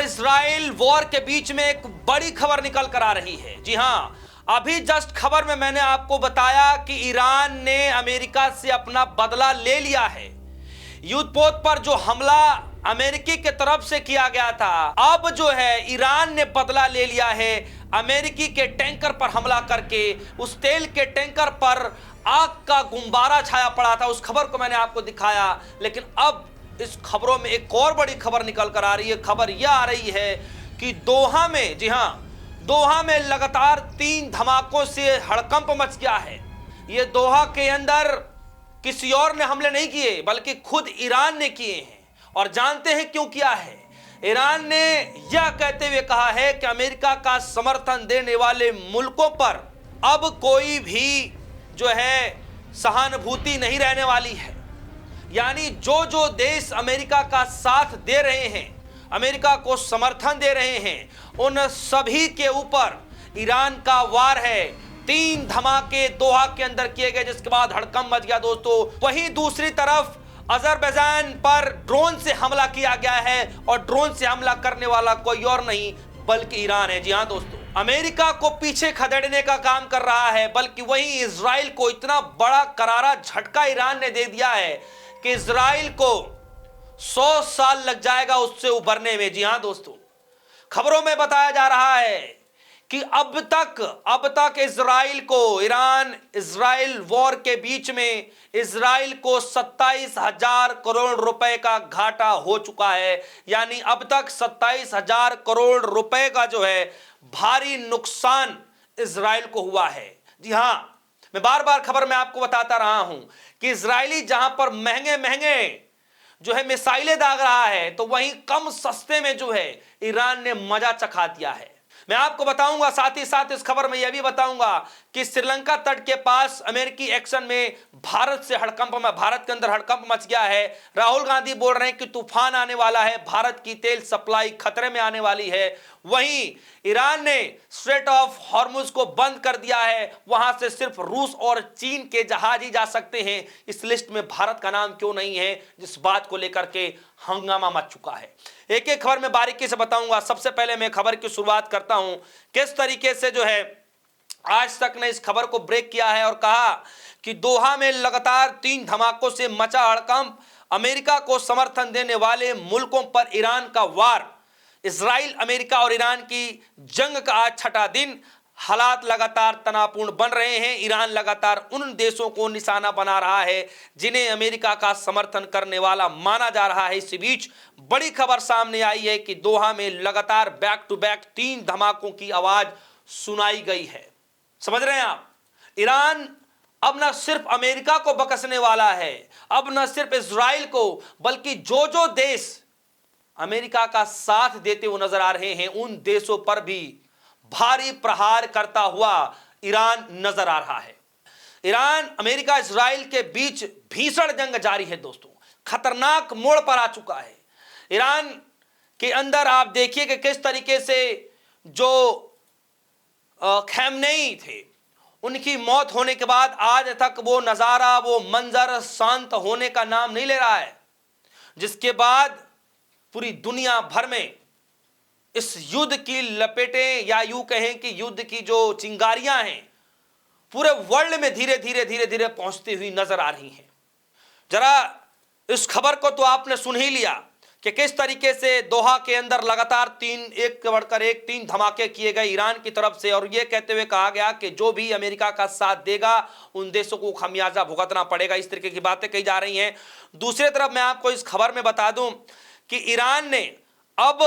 Israel war के बीच में एक बड़ी खबर निकल कर आ रही है। जी हां, अभी जस्ट खबर में मैंने आपको बताया कि ईरान ने अमेरिका से अपना बदला ले लिया है। युद्धपोत पर जो हमला अमेरिकी के तरफ से किया गया था, अब जो है ईरान ने बदला ले लिया है। अमेरिकी के टैंकर पर हमला करके उस तेल के टैंकर पर आग का गुब्बारा छाया पड़ा था। उस खबर को मैंने आपको दिखाया, लेकिन अब इस खबरों में एक और बड़ी खबर निकल कर आ रही है। खबर यह आ रही है कि दोहा में, जी हां, दोहा में लगातार 3 धमाकों से हड़कंप मच गया है। यह दोहा के अंदर किसी और ने हमले नहीं किए, बल्कि खुद ईरान ने किए हैं। और जानते हैं क्यों किया है? ईरान ने यह कहते हुए कहा है कि अमेरिका का समर्थन देने वाले मुल्कों पर अब कोई भी जो है सहानुभूति नहीं रहने वाली है। यानी जो जो देश अमेरिका का साथ दे रहे हैं, अमेरिका को समर्थन दे रहे हैं, उन सभी के ऊपर ईरान का वार है। 3 धमाके दोहा के अंदर किए गए, जिसके बाद हड़कंप मच गया दोस्तों। वहीं दूसरी तरफ अजरबैजान पर ड्रोन से हमला किया गया है, और ड्रोन से हमला करने वाला कोई और नहीं बल्कि ईरान है। जी हां दोस्तों, अमेरिका को पीछे खदेड़ने का काम कर रहा है, बल्कि वहीं इजराइल को इतना बड़ा करारा झटका ईरान ने दे दिया है कि इजराइल को 100 साल लग जाएगा उससे उभरने में। जी हां दोस्तों, खबरों में बताया जा रहा है कि अब तक इजराइल को, ईरान इजराइल वॉर के बीच में इजराइल को 27,000 करोड़ रुपए का घाटा हो चुका है। यानी अब तक 27,000 करोड़ रुपए का जो है भारी नुकसान इजराइल को हुआ है। जी हां, मैं बार बार खबर में आपको बताता रहा हूं कि इजरायली जहां पर महंगे महंगे जो है मिसाइलें दाग रहा है, तो वहीं कम सस्ते में जो है ईरान ने मजा चखा दिया है। मैं आपको बताऊंगा, साथ ही साथ इस खबर में यह भी बताऊंगा कि श्रीलंका तट के पास अमेरिकी एक्शन में भारत के अंदर हड़कंप मच गया है। राहुल गांधी बोल रहे हैं कि तूफान आने वाला है, भारत की तेल सप्लाई खतरे में आने वाली है। वहीं ईरान ने स्ट्रेट ऑफ हॉर्मुज को बंद कर दिया है, वहां से सिर्फ रूस और चीन के जहाज ही जा सकते हैं। इस लिस्ट में भारत का नाम क्यों नहीं है, जिस बात को लेकर के हंगामा मच चुका है। एक एक खबर में बारीकी से बताऊंगा। सबसे पहले मैं खबर की शुरुआत करता हूं, किस तरीके से जो है आज तक ने इस खबर को ब्रेक किया है और कहा कि दोहा में लगातार 3 धमाकों से मचा हड़कंप, अमेरिका को समर्थन देने वाले मुल्कों पर ईरान का वार। इजराइल, अमेरिका और ईरान की जंग का आज 6ठा दिन। हालात लगातार तनावपूर्ण बन रहे हैं। ईरान लगातार उन देशों को निशाना बना रहा है जिन्हें अमेरिका का समर्थन करने वाला माना जा रहा है। इसी बीच बड़ी खबर सामने आई है कि दोहा में लगातार बैक टू बैक 3 धमाकों की आवाज सुनाई गई है। समझ रहे हैं आप? ईरान अब न सिर्फ अमेरिका को बकसने वाला है, अब न सिर्फ इजराइल को, बल्कि जो जो देश अमेरिका का साथ देते हुए नजर आ रहे हैं, उन देशों पर भी भारी प्रहार करता हुआ ईरान नजर आ रहा है। ईरान, अमेरिका, इजराइल के बीच भीषण जंग जारी है दोस्तों, खतरनाक मोड़ पर आ चुका है। ईरान के अंदर आप देखिए कि किस तरीके से जो खैमनेई थे, उनकी मौत होने के बाद आज तक वो नजारा, वो मंजर शांत होने का नाम नहीं ले रहा है। जिसके बाद पूरी दुनिया भर में इस युद्ध की लपेटें, या यूं कहें कि युद्ध की जो चिंगारियां हैं, पूरे वर्ल्ड में धीरे धीरे पहुंचती हुई नजर आ रही हैं। जरा इस खबर को तो आपने सुन ही लिया कि किस तरीके से दोहा के अंदर लगातार 3 धमाके किए गए ईरान की तरफ से, और यह कहते हुए कहा गया कि जो भी अमेरिका का साथ देगा उन देशों को खमियाजा भुगतना पड़ेगा। इस तरीके की बातें कही जा रही हैं। दूसरी तरफ मैं आपको इस खबर में बता दूं कि ईरान ने अब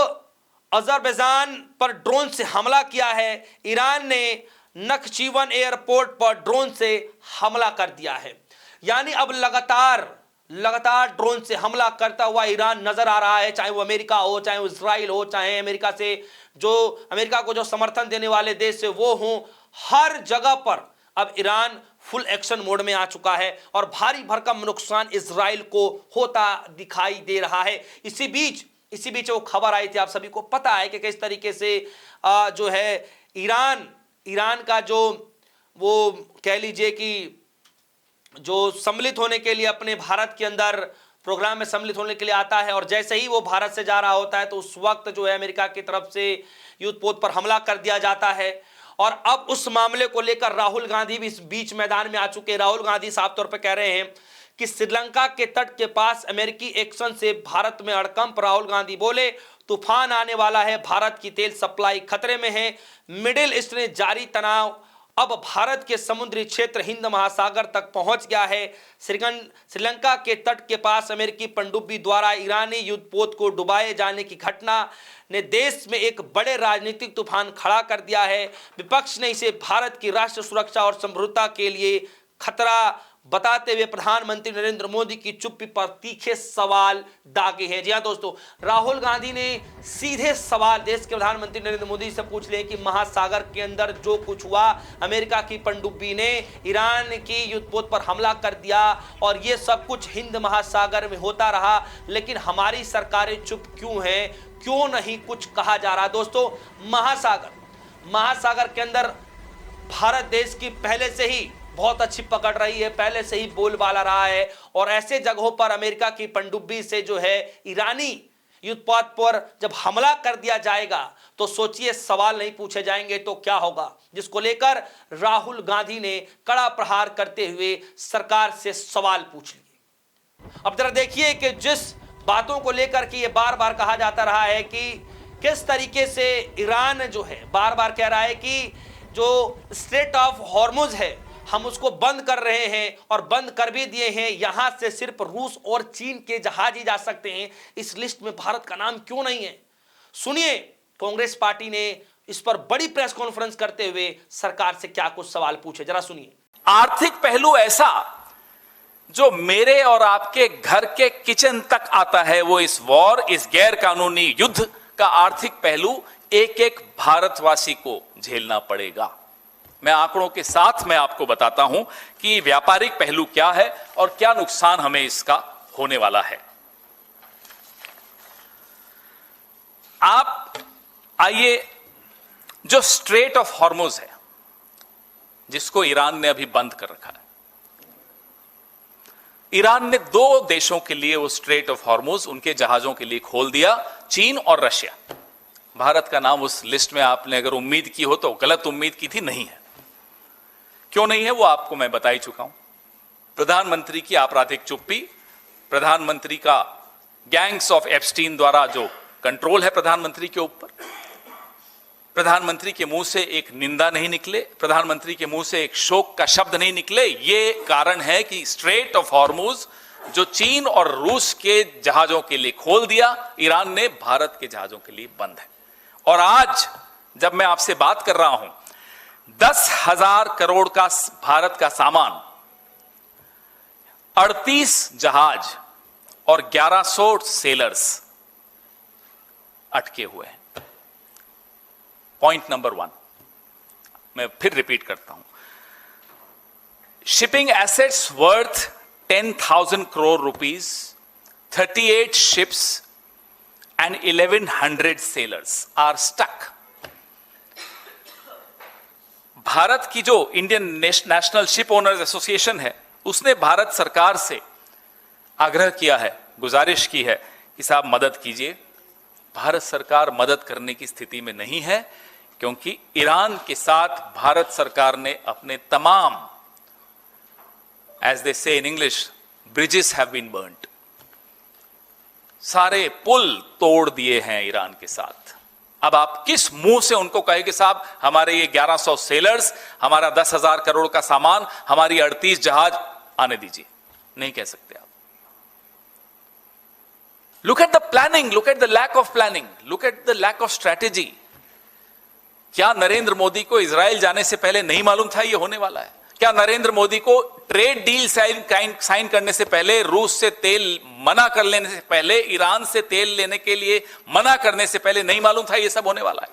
अजरबैजान पर ड्रोन से हमला किया है। ईरान ने नखचीवन एयरपोर्ट पर ड्रोन से हमला कर दिया है। यानी अब लगातार ड्रोन से हमला करता हुआ ईरान नजर आ रहा है, चाहे वो अमेरिका हो, चाहे वो इजराइल हो, चाहे अमेरिका को जो समर्थन देने वाले देश से वो हो, हर जगह पर अब ईरान फुल एक्शन मोड में आ चुका है और भारी भरकम नुकसान इजराइल को होता दिखाई दे रहा है। इसी बीच वो खबर आई थी, आप सभी को पता है कि किस तरीके से जो है ईरान का जो वो कह लीजिए कि जो सम्मिलित होने के लिए अपने भारत के अंदर प्रोग्राम में सम्मिलित होने के लिए आता है और जैसे ही वो भारत से जा रहा होता है तो उस वक्त जो है अमेरिका की तरफ से युद्धपोत पर हमला कर दिया जाता है। और अब उस मामले को लेकर राहुल गांधी भी इस बीच मैदान में आ चुके हैं। राहुल गांधी साफ तौर पर कह रहे हैं कि श्रीलंका के तट के पास अमेरिकी एक्शन से भारत में हड़कंप। राहुल गांधी बोले, तूफान आने वाला है, भारत की तेल सप्लाई खतरे में है। मिडिल ईस्ट में जारी तनाव अब भारत के समुद्री क्षेत्र हिंद महासागर तक पहुंच गया है। श्रीलंका के तट के पास अमेरिकी पनडुब्बी द्वारा ईरानी युद्धपोत को डुबाए जाने की घटना ने देश में एक बड़े राजनीतिक तूफान खड़ा कर दिया है। विपक्ष ने इसे भारत की राष्ट्र सुरक्षा और समृद्धता के लिए खतरा बताते हुए प्रधानमंत्री नरेंद्र मोदी की चुप्पी पर तीखे सवाल दागे हैं। जी हां दोस्तों, राहुल गांधी ने सीधे सवाल देश के प्रधानमंत्री नरेंद्र मोदी से पूछ लिए कि महासागर के अंदर जो कुछ हुआ, अमेरिका की पनडुब्बी ने ईरान की युद्धपोत पर हमला कर दिया और ये सब कुछ हिंद महासागर में होता रहा, लेकिन हमारी सरकारें चुप क्यों हैं, क्यों नहीं कुछ कहा जा रहा। दोस्तों, महासागर के अंदर भारत देश की पहले से ही बहुत अच्छी पकड़ रही है, पहले से ही बोलबाला रहा है और ऐसे जगहों पर अमेरिका की पनडुब्बी से जो है ईरानी युद्धपोत पर जब हमला कर दिया जाएगा तो सोचिए सवाल नहीं पूछे जाएंगे तो क्या होगा, जिसको लेकर राहुल गांधी ने कड़ा प्रहार करते हुए सरकार से सवाल पूछ लिए। अब जरा देखिए कि जिस बातों को लेकर के ये बार बार कहा जाता रहा है कि किस तरीके से ईरान जो है बार बार कह रहा है कि जो स्ट्रेट ऑफ हॉर्मुज है हम उसको बंद कर रहे हैं और बंद कर भी दिए हैं, यहां से सिर्फ रूस और चीन के जहाज ही जा सकते हैं। इस लिस्ट में भारत का नाम क्यों नहीं है? सुनिए कांग्रेस पार्टी ने इस पर बड़ी प्रेस कॉन्फ्रेंस करते हुए सरकार से क्या कुछ सवाल पूछे, जरा सुनिए। आर्थिक पहलू ऐसा जो मेरे और आपके घर के किचन तक आता है, वो इस वॉर, इस गैर कानूनी युद्ध का आर्थिक पहलू एक एक भारतवासी को झेलना पड़ेगा। मैं आंकड़ों के साथ मैं आपको बताता हूं कि व्यापारिक पहलू क्या है और क्या नुकसान हमें इसका होने वाला है। आप आइए, जो स्ट्रेट ऑफ हॉर्मुज है जिसको ईरान ने अभी बंद कर रखा है, ईरान ने 2 देशों के लिए वो स्ट्रेट ऑफ हॉर्मुज उनके जहाजों के लिए खोल दिया, चीन और रशिया। भारत का नाम उस लिस्ट में आपने अगर उम्मीद की हो तो गलत उम्मीद की थी, नहीं है। क्यों नहीं है वो आपको मैं बता ही चुका हूं। प्रधानमंत्री की आपराधिक चुप्पी, प्रधानमंत्री का गैंग्स ऑफ एप्स्टीन द्वारा जो कंट्रोल है प्रधानमंत्री के ऊपर, प्रधानमंत्री के मुंह से एक निंदा नहीं निकले, प्रधानमंत्री के मुंह से एक शोक का शब्द नहीं निकले, ये कारण है कि स्ट्रेट ऑफ हॉर्मुज जो चीन और रूस के जहाजों के लिए खोल दिया, ईरान ने भारत के जहाजों के लिए बंद है। और आज जब मैं आपसे बात कर रहा हूं, 10,000 करोड़ का भारत का सामान, 38 जहाज और 1100 सेलर्स अटके हुए हैं। पॉइंट नंबर 1 मैं फिर रिपीट करता हूं, shipping assets worth 10,000 crore rupees, 38 ships and 1,100 sailors are stuck. Bharat की जो Indian national ship owners association है, उसने भारत सरकार से आग्रह किया है, गुजारिश की है कि साहब मदद कीजिए। भारत सरकार मदद करने की स्थिति में नहीं है, क्योंकि ईरान के साथ भारत सरकार ने अपने तमाम, as they say in English, bridges have been burnt, सारे पुल तोड़ दिए हैं ईरान के साथ। अब आप किस मुंह से उनको कहे कि साहब हमारे ये 1100 सेलर्स, हमारा 10,000 करोड़ का सामान, हमारी 38 जहाज आने दीजिए? नहीं कह सकते आप। Look at the planning, look at the lack of planning, look at the lack of strategy. क्या नरेंद्र मोदी को इजराइल जाने से पहले नहीं मालूम था ये होने वाला है? क्या नरेंद्र मोदी को ट्रेड डील साइन करने से पहले, रूस से तेल मना कर लेने से पहले, ईरान से तेल लेने के लिए मना करने से पहले नहीं मालूम था ये सब होने वाला है?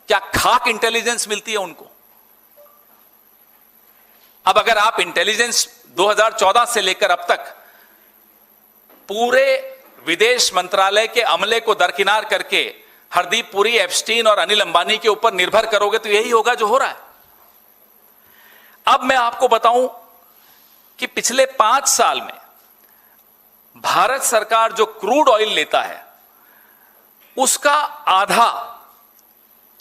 क्या खाक इंटेलिजेंस मिलती है उनको? अब अगर आप इंटेलिजेंस 2014 से लेकर अब तक पूरे विदेश मंत्रालय के अमले को दरकिनार करके हरदीप पुरी, एप्स्टीन और अनिल अंबानी के ऊपर निर्भर करोगे तो यही होगा जो हो रहा है। अब मैं आपको बताऊं कि पिछले 5 साल में भारत सरकार जो क्रूड ऑयल लेता है उसका आधा,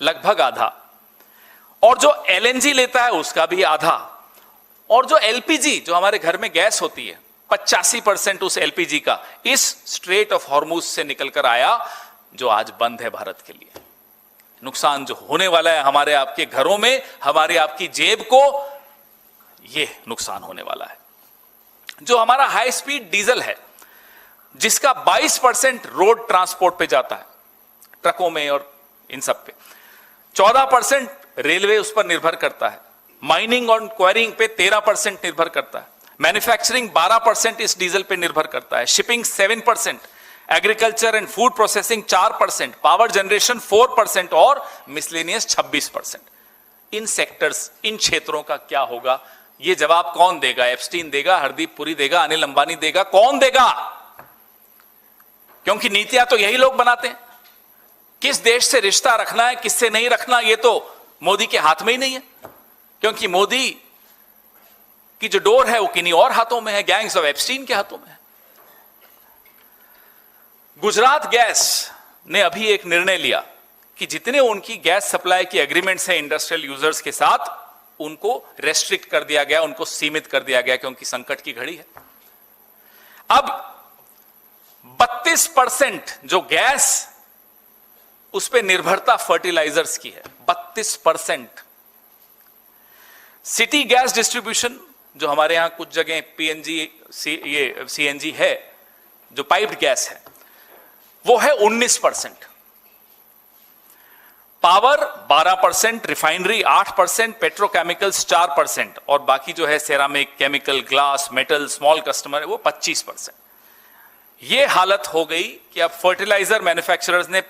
लगभग आधा, और जो एलएनजी लेता है उसका भी आधा, और जो एलपीजी, जो हमारे घर में गैस होती है, 85% उस एलपीजी का इस स्ट्रेट ऑफ हॉर्मुज से निकलकर आया, जो आज बंद है भारत के लिए। नुकसान जो होने वाला है हमारे आपके घरों में, हमारे आपकी जेब को, यह नुकसान होने वाला है। जो हमारा हाई स्पीड डीजल है, जिसका 22% रोड ट्रांसपोर्ट पे जाता है, ट्रकों में और इन सब पे, 14% रेलवे उस पर निर्भर करता है, माइनिंग और क्वायरिंग पे 13% निर्भर करता है, मैन्युफैक्चरिंग 12% इस डीजल पे निर्भर करता है, shipping 7%, agriculture and food processing 4%, power generation 4% और मिसलेनियस 26%। इन सेक्टर्स, इन क्षेत्रों का क्या होगा, ये जवाब कौन देगा? एप्स्टीन देगा, हरदीप पुरी देगा, अनिल अंबानी देगा, कौन देगा? क्योंकि नीतियां तो यही लोग बनाते हैं। किस देश से रिश्ता रखना है, किससे नहीं रखना, ये तो मोदी के हाथ में ही नहीं है, क्योंकि मोदी की जो डोर है वो किन्हीं और हाथों में है, गैंग्स ऑफ एप्स्टीन के हाथों में है। गुजरात गैस ने अभी एक निर्णय लिया कि जितने उनकी गैस सप्लाई की एग्रीमेंट्स हैं इंडस्ट्रियल यूजर्स के साथ, उनको रेस्ट्रिक्ट कर दिया गया, उनको सीमित कर दिया गया, क्योंकि संकट की घड़ी है। अब 32% जो गैस, उस पर निर्भरता फर्टिलाइजर्स की है, 32%। सिटी गैस डिस्ट्रीब्यूशन, जो हमारे यहां कुछ जगह पीएनजी, ये सीएनजी है, जो पाइप्ड गैस है, वो है 19%। पावर 12%, रिफाइनरी 8%, पेट्रोकेमिकल्स 4%, और बाकी जो है ceramic, chemical, glass, metal, small customer है, वो 25%। ये हालत हो गई कि अब फर्टिलाइजर मैन्युफैक्चरर्स ने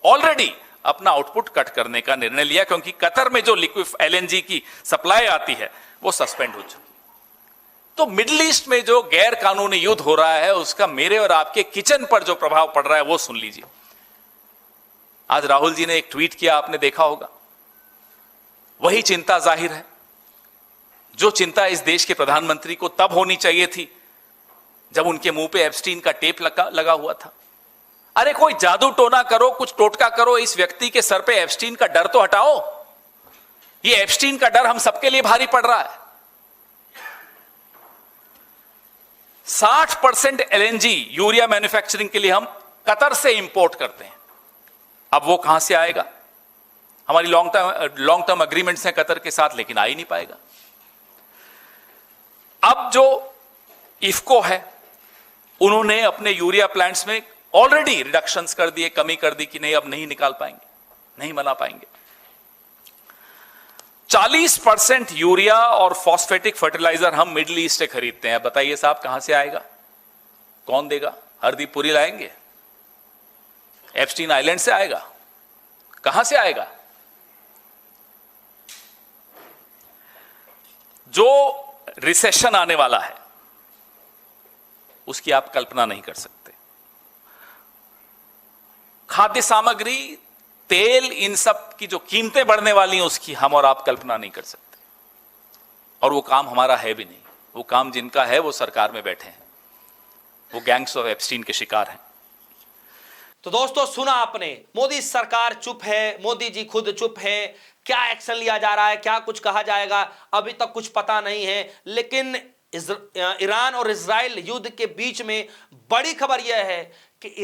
ऑलरेडी अपना आउटपुट कट करने का निर्णय लिया, क्योंकि कतर में जो लिक्विड एलएनजी की सप्लाई आती है वो सस्पेंड हो चुकी। तो मिडिल ईस्ट में जो गैर कानूनी युद्ध हो रहा है, उसका मेरे और आपके किचन पर जो प्रभाव पड़ रहा है वो सुन लीजिए। आज राहुल जी ने एक ट्वीट किया, आपने देखा होगा। वही चिंता जाहिर है जो चिंता इस देश के प्रधानमंत्री को तब होनी चाहिए थी जब उनके मुंह पे एप्स्टीन का टेप लगा हुआ था। अरे कोई जादू टोना करो, कुछ टोटका करो, इस व्यक्ति के सर पे एप्स्टीन का डर तो हटाओ। ये एप्स्टीन का डर हम सबके लिए भारी पड़ रहा है। 60% एलएनजी यूरिया मैन्युफैक्चरिंग के लिए हम कतर से इंपोर्ट करते हैं। अब वो कहां से आएगा? हमारी लॉन्ग टर्म एग्रीमेंट्स हैं कतर के साथ, लेकिन आ ही नहीं पाएगा। अब जो इफको है, उन्होंने अपने यूरिया प्लांट्स में ऑलरेडी रिडक्शंस कर दिए, कमी कर दी कि नहीं, अब नहीं निकाल पाएंगे, नहीं बना पाएंगे। 40% यूरिया और फॉस्फेटिक फर्टिलाइजर हम मिडिल ईस्ट से खरीदते हैं। बताइए साहब, कहां से आएगा? कौन देगा? हरदीप पुरी लाएंगे? एप्स्टीन आइलैंड से आएगा? कहां से आएगा? जो रिसेशन आने वाला है उसकी आप कल्पना नहीं कर सकते। खाद्य सामग्री, तेल, इन सब की जो कीमतें बढ़ने वाली हैं उसकी हम और आप कल्पना नहीं कर सकते। और वो काम हमारा है भी नहीं। वो काम जिनका है वो सरकार में बैठे हैं, वो गैंग्स ऑफ एप्स्टीन के शिकार हैं। तो दोस्तों, सुना आपने, मोदी सरकार चुप है, मोदी जी खुद चुप है। क्या एक्शन लिया जा रहा है, क्या कुछ कहा जाएगा, अभी तक कुछ पता नहीं है। लेकिन ईरान और इजराइल युद्ध के बीच में बड़ी खबर यह है कि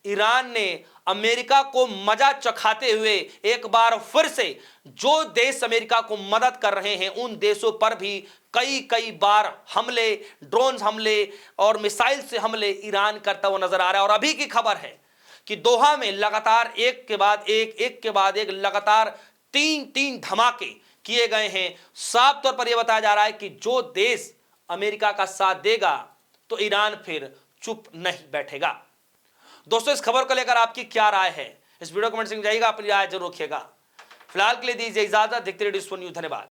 ईरान ने अमेरिका को मजा चखाते हुए एक बार फिर से जो देश अमेरिका को मदद कर रहे हैं उन देशों पर भी कई बार हमले, ड्रोन हमले और मिसाइल से हमले ईरान करता हुआ नजर आ रहा है। और अभी की खबर है कि दोहा में लगातार एक के बाद एक लगातार तीन धमाके किए गए हैं। साफ तौर पर यह बताया जा रहा है कि जो देश अमेरिका का साथ देगा तो ईरान फिर चुप नहीं बैठेगा। दोस्तों, इस खबर को लेकर आपकी क्या राय है? इस वीडियो कमेंट से जाइएगा, अपनी राय जरूर रखिएगा। फिलहाल के लिए दीजिए इजाजत। देखते रहिए न्यूज़। धन्यवाद।